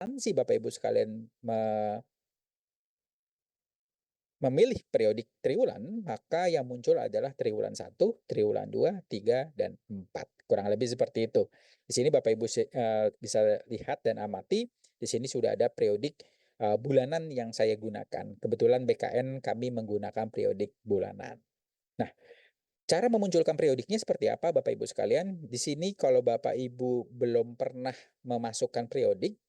instansi Bapak Ibu sekalian memilih periodik triwulan, maka yang muncul adalah triwulan 1, triwulan 2, 3, dan 4. Kurang lebih seperti itu. Di sini Bapak Ibu bisa lihat dan amati, di sini sudah ada periodik bulanan yang saya gunakan. Kebetulan BKN kami menggunakan periodik bulanan. Nah, cara memunculkan periodiknya seperti apa Bapak Ibu sekalian? Di sini kalau Bapak Ibu belum pernah memasukkan periodik,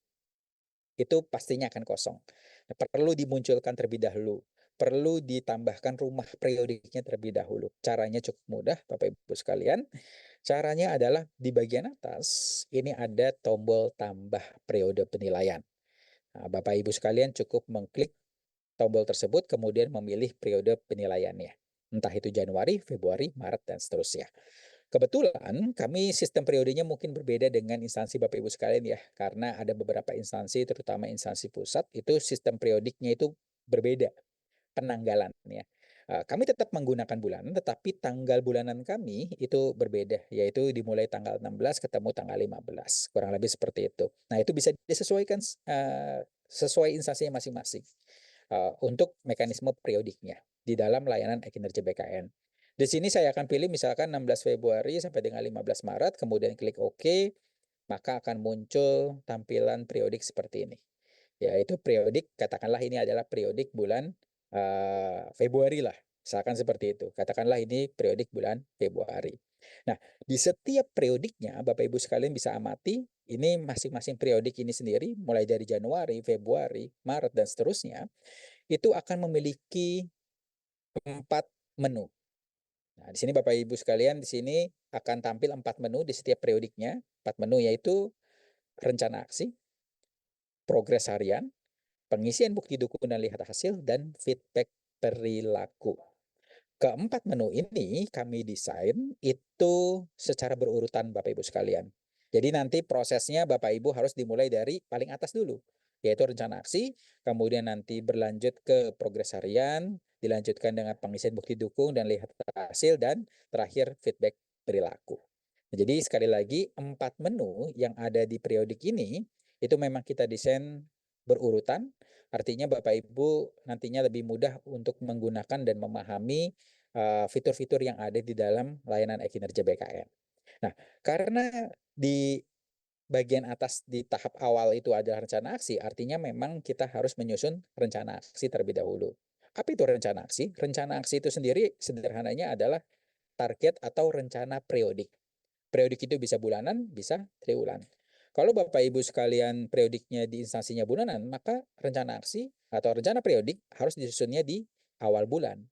itu pastinya akan kosong. Nah, perlu dimunculkan terlebih dahulu. Perlu ditambahkan rumah periodiknya terlebih dahulu. Caranya cukup mudah, Bapak Ibu sekalian. Caranya adalah di bagian atas, ini ada tombol tambah periode penilaian. Nah, Bapak Ibu sekalian cukup mengklik tombol tersebut, kemudian memilih periode penilaiannya. Entah itu Januari, Februari, Maret, dan seterusnya. Kebetulan kami sistem periodenya mungkin berbeda dengan instansi Bapak Ibu sekalian ya, karena ada beberapa instansi, terutama instansi pusat, itu sistem periodiknya itu berbeda penanggalannya. Kami tetap menggunakan bulan, tetapi tanggal bulanan kami itu berbeda, yaitu dimulai tanggal 16 ketemu tanggal 15, kurang lebih seperti itu. Nah, itu bisa disesuaikan sesuai instansinya masing-masing untuk mekanisme periodiknya di dalam layanan e-kinerja BKN. Di sini saya akan pilih misalkan 16 Februari sampai dengan 15 Maret, kemudian klik OK, maka akan muncul tampilan periodik seperti ini. Yaitu periodik, katakanlah ini adalah periodik bulan Februari lah, misalkan seperti itu. Katakanlah ini periodik bulan Februari. Nah, di setiap periodiknya, Bapak Ibu sekalian bisa amati, ini masing-masing periodik ini sendiri, mulai dari Januari, Februari, Maret, dan seterusnya, itu akan memiliki 4 menu. Nah, di sini Bapak Ibu sekalian, di sini akan tampil 4 menu di setiap periodiknya. 4 menu yaitu rencana aksi, progres harian, pengisian bukti dukung dan lihat hasil, dan feedback perilaku. Keempat menu ini kami desain itu secara berurutan Bapak Ibu sekalian. Jadi nanti prosesnya Bapak Ibu harus dimulai dari paling atas dulu, yaitu rencana aksi, kemudian nanti berlanjut ke progres harian, dilanjutkan dengan pengisian bukti dukung dan lihat hasil, dan terakhir feedback perilaku. Jadi sekali lagi 4 menu yang ada di periodik ini itu memang kita desain berurutan, artinya Bapak Ibu nantinya lebih mudah untuk menggunakan dan memahami fitur-fitur yang ada di dalam layanan e-kinerja BKN. Nah, karena di bagian atas di tahap awal itu adalah rencana aksi, artinya memang kita harus menyusun rencana aksi terlebih dahulu. Apa itu rencana aksi? Rencana aksi itu sendiri sederhananya adalah target atau rencana periodik. Periodik itu bisa bulanan, bisa triwulan. Kalau Bapak Ibu sekalian periodiknya di instansinya bulanan, maka rencana aksi atau rencana periodik harus disusunnya di awal bulan,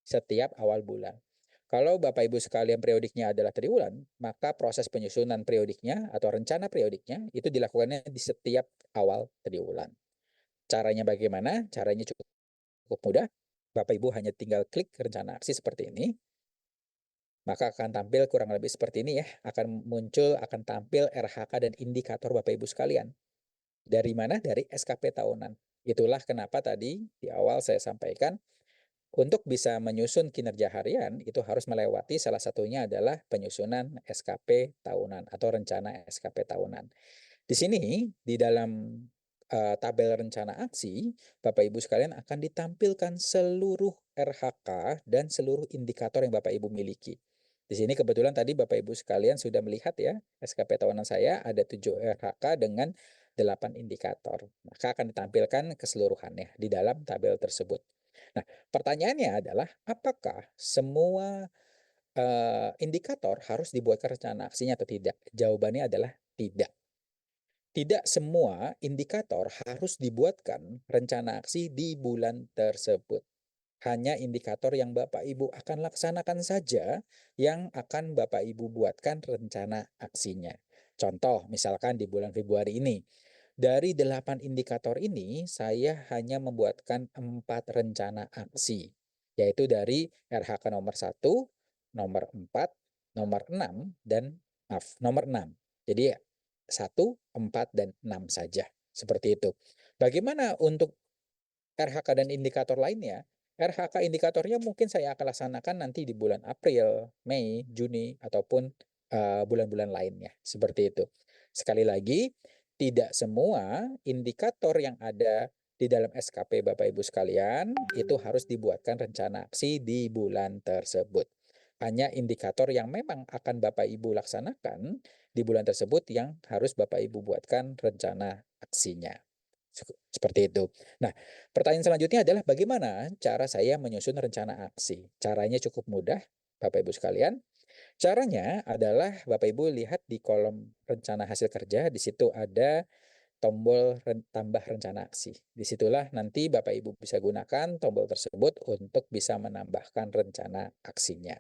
setiap awal bulan. Kalau Bapak Ibu sekalian periodiknya adalah triwulan, maka proses penyusunan periodiknya atau rencana periodiknya itu dilakukannya di setiap awal triwulan. Caranya bagaimana? Caranya cukup mudah. Bapak Ibu hanya tinggal klik rencana aksi seperti ini, maka akan tampil kurang lebih seperti ini ya. Akan tampil RHK dan indikator Bapak Ibu sekalian. Dari mana? Dari SKP tahunan. Itulah kenapa tadi di awal saya sampaikan, untuk bisa menyusun kinerja harian, itu harus melewati salah satunya adalah penyusunan SKP tahunan atau rencana SKP tahunan. Di sini, di dalam tabel rencana aksi, Bapak Ibu sekalian akan ditampilkan seluruh RHK dan seluruh indikator yang Bapak Ibu miliki. Di sini kebetulan tadi Bapak Ibu sekalian sudah melihat ya, SKP tahunan saya ada 7 RHK dengan 8 indikator. Maka akan ditampilkan keseluruhannya di dalam tabel tersebut. Nah, pertanyaannya adalah apakah semua indikator harus dibuatkan rencana aksinya atau tidak? Jawabannya adalah tidak. Tidak semua indikator harus dibuatkan rencana aksi di bulan tersebut. Hanya indikator yang Bapak Ibu akan laksanakan saja yang akan Bapak Ibu buatkan rencana aksinya. Contoh, misalkan di bulan Februari ini, dari 8 indikator ini, saya hanya membuatkan 4 rencana aksi, yaitu dari RHK nomor 1, nomor 4, nomor 6, dan nomor 6. Jadi 1, 4, dan 6 saja. Seperti itu. Bagaimana untuk RHK dan indikator lainnya? RHK indikatornya mungkin saya akan laksanakan nanti di bulan April, Mei, Juni, ataupun bulan-bulan lainnya. Seperti itu. Sekali lagi, tidak semua indikator yang ada di dalam SKP Bapak Ibu sekalian itu harus dibuatkan rencana aksi di bulan tersebut. Hanya indikator yang memang akan Bapak Ibu laksanakan di bulan tersebut yang harus Bapak Ibu buatkan rencana aksinya. Seperti itu. Nah, pertanyaan selanjutnya adalah bagaimana cara saya menyusun rencana aksi? Caranya cukup mudah, Bapak Ibu sekalian. Caranya adalah Bapak Ibu lihat di kolom rencana hasil kerja, di situ ada tombol tambah rencana aksi. Disitulah nanti Bapak Ibu bisa gunakan tombol tersebut untuk bisa menambahkan rencana aksinya.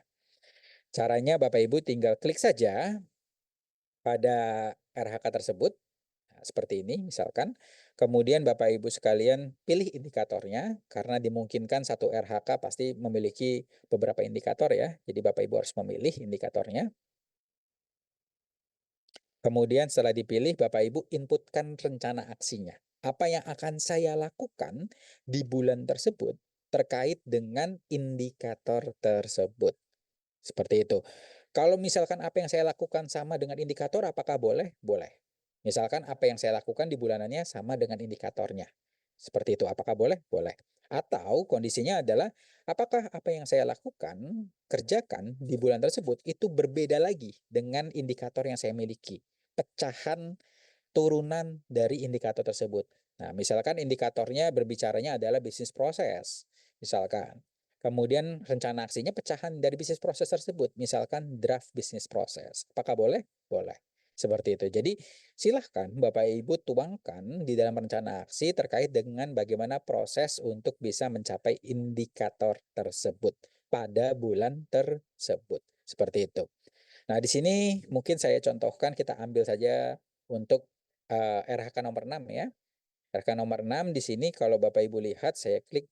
Caranya Bapak Ibu tinggal klik saja pada RHK tersebut, nah, seperti ini misalkan. Kemudian Bapak Ibu sekalian pilih indikatornya, karena dimungkinkan satu RHK pasti memiliki beberapa indikator ya. Jadi Bapak Ibu harus memilih indikatornya. Kemudian setelah dipilih, Bapak Ibu inputkan rencana aksinya. Apa yang akan saya lakukan di bulan tersebut terkait dengan indikator tersebut. Seperti itu. Kalau misalkan apa yang saya lakukan sama dengan indikator, apakah boleh? Boleh. Misalkan apa yang saya lakukan di bulanannya sama dengan indikatornya. Seperti itu. Apakah boleh? Boleh. Atau kondisinya adalah, apakah apa yang saya lakukan, kerjakan di bulan tersebut, itu berbeda lagi dengan indikator yang saya miliki. Pecahan turunan dari indikator tersebut. Nah, misalkan indikatornya berbicaranya adalah bisnis proses, misalkan. Kemudian rencana aksinya pecahan dari bisnis proses tersebut, misalkan draft bisnis proses. Apakah boleh? Boleh. Seperti itu. Jadi, silahkan Bapak Ibu tuangkan di dalam rencana aksi terkait dengan bagaimana proses untuk bisa mencapai indikator tersebut pada bulan tersebut. Seperti itu. Nah, di sini mungkin saya contohkan, kita ambil saja untuk RHK nomor 6 ya. RHK nomor 6 di sini kalau Bapak Ibu lihat, saya klik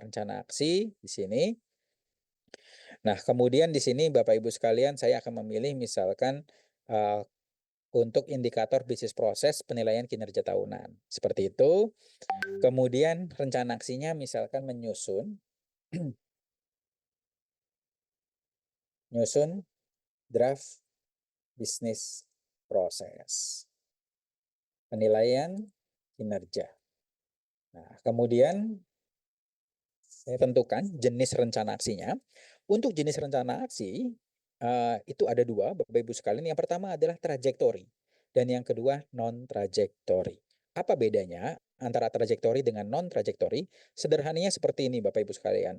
rencana aksi di sini. Nah, kemudian di sini Bapak Ibu sekalian, saya akan memilih misalkan untuk indikator bisnis proses penilaian kinerja tahunan. Seperti itu. Kemudian rencana aksinya misalkan menyusun draft bisnis proses penilaian kinerja. Nah, kemudian saya tentukan jenis rencana aksinya. Untuk jenis rencana aksi, itu ada dua, Bapak Ibu sekalian. Yang pertama adalah trajektori, dan yang kedua non-trajektori. Apa bedanya antara trajektori dengan non-trajektori? Sederhananya seperti ini, Bapak Ibu sekalian.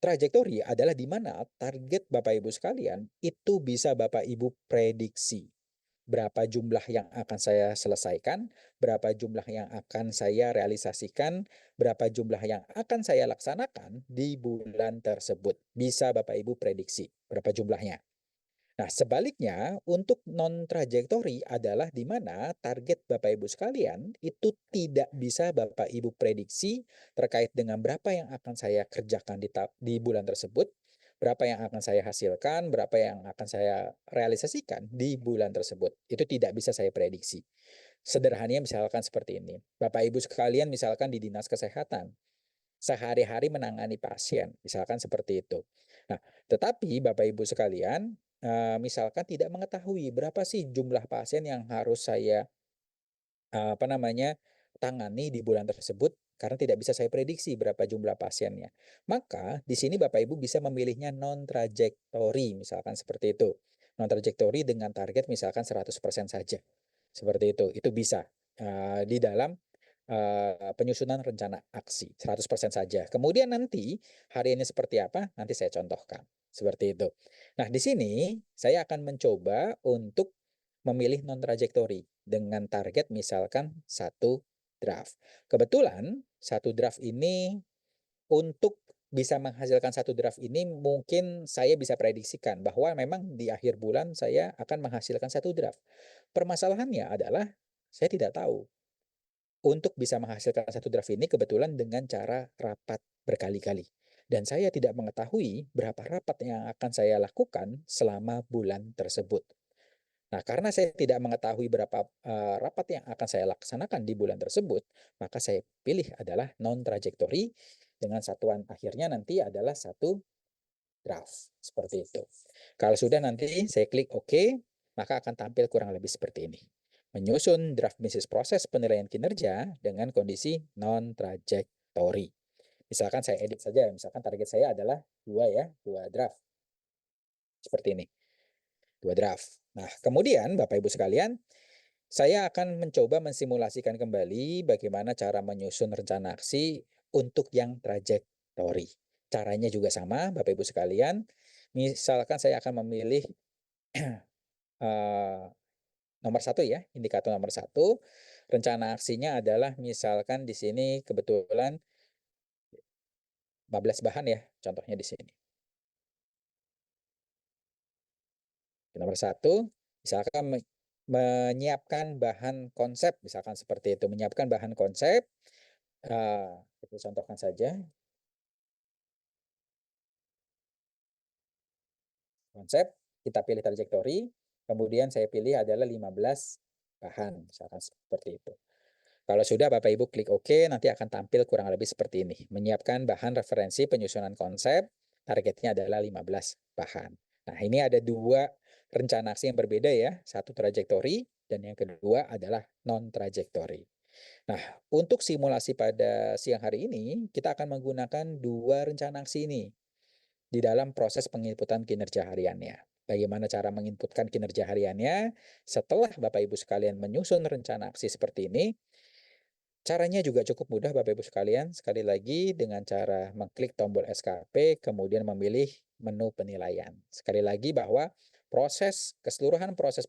Trajektori adalah di mana target Bapak Ibu sekalian itu bisa Bapak Ibu prediksi. Berapa jumlah yang akan saya selesaikan, berapa jumlah yang akan saya realisasikan, berapa jumlah yang akan saya laksanakan di bulan tersebut. Bisa Bapak Ibu prediksi berapa jumlahnya. Nah, sebaliknya untuk non-trajektori adalah di mana target Bapak Ibu sekalian itu tidak bisa Bapak Ibu prediksi terkait dengan berapa yang akan saya kerjakan di bulan tersebut, berapa yang akan saya hasilkan, berapa yang akan saya realisasikan di bulan tersebut. Itu tidak bisa saya prediksi. Sederhananya misalkan seperti ini. Bapak Ibu sekalian misalkan di Dinas Kesehatan, sehari-hari menangani pasien, misalkan seperti itu. Nah, tetapi Bapak Ibu sekalian, misalkan tidak mengetahui berapa sih jumlah pasien yang harus saya tangani di bulan tersebut, karena tidak bisa saya prediksi berapa jumlah pasiennya. Maka di sini Bapak Ibu bisa memilihnya non-trajektori, misalkan seperti itu. Non-trajektori dengan target misalkan 100% saja. Seperti itu. Itu bisa di dalam penyusunan rencana aksi 100% saja. Kemudian nanti hari ini seperti apa? Nanti saya contohkan. Seperti itu. Nah, di sini saya akan mencoba untuk memilih non-trajektori dengan target misalkan satu draft. Kebetulan satu draft ini, untuk bisa menghasilkan satu draft ini, mungkin saya bisa prediksikan bahwa memang di akhir bulan saya akan menghasilkan satu draft. Permasalahannya adalah saya tidak tahu untuk bisa menghasilkan satu draft ini kebetulan dengan cara rapat berkali-kali. Dan saya tidak mengetahui berapa rapat yang akan saya lakukan selama bulan tersebut. Nah, karena saya tidak mengetahui berapa rapat yang akan saya laksanakan di bulan tersebut, maka saya pilih adalah non-trajektori dengan satuan akhirnya nanti adalah satu draft. Seperti itu. Kalau sudah nanti saya klik OK, maka akan tampil kurang lebih seperti ini. menyusun draft bisnis proses penilaian kinerja dengan kondisi non-trajektori. Misalkan saya edit saja, misalkan target saya adalah 2 ya, 2 draft. Seperti ini, 2 draft. Nah, kemudian Bapak Ibu sekalian, saya akan mencoba mensimulasikan kembali bagaimana cara menyusun rencana aksi untuk yang trajektori. Caranya juga sama, Bapak Ibu sekalian. Misalkan saya akan memilih nomor 1 ya, indikator nomor 1. Rencana aksinya adalah misalkan di sini kebetulan 15 bahan ya, contohnya di sini. Nomor 1, misalkan menyiapkan bahan konsep, misalkan seperti itu, menyiapkan bahan konsep. Kita contohkan saja. Konsep, kita pilih trajektori, kemudian saya pilih adalah 15 bahan, misalkan seperti itu. Kalau sudah Bapak Ibu klik OK, nanti akan tampil kurang lebih seperti ini. Menyiapkan bahan referensi penyusunan konsep, targetnya adalah 15 bahan. Nah, ini ada 2 rencana aksi yang berbeda ya. Satu trajektori, dan yang kedua adalah non-trajektori. Nah, untuk simulasi pada siang hari ini, kita akan menggunakan 2 rencana aksi ini di dalam proses penginputan kinerja hariannya. Bagaimana cara menginputkan kinerja hariannya? Setelah Bapak Ibu sekalian menyusun rencana aksi seperti ini, caranya juga cukup mudah Bapak Ibu sekalian. Sekali lagi dengan cara mengklik tombol SKP, kemudian memilih menu penilaian. Sekali lagi bahwa keseluruhan proses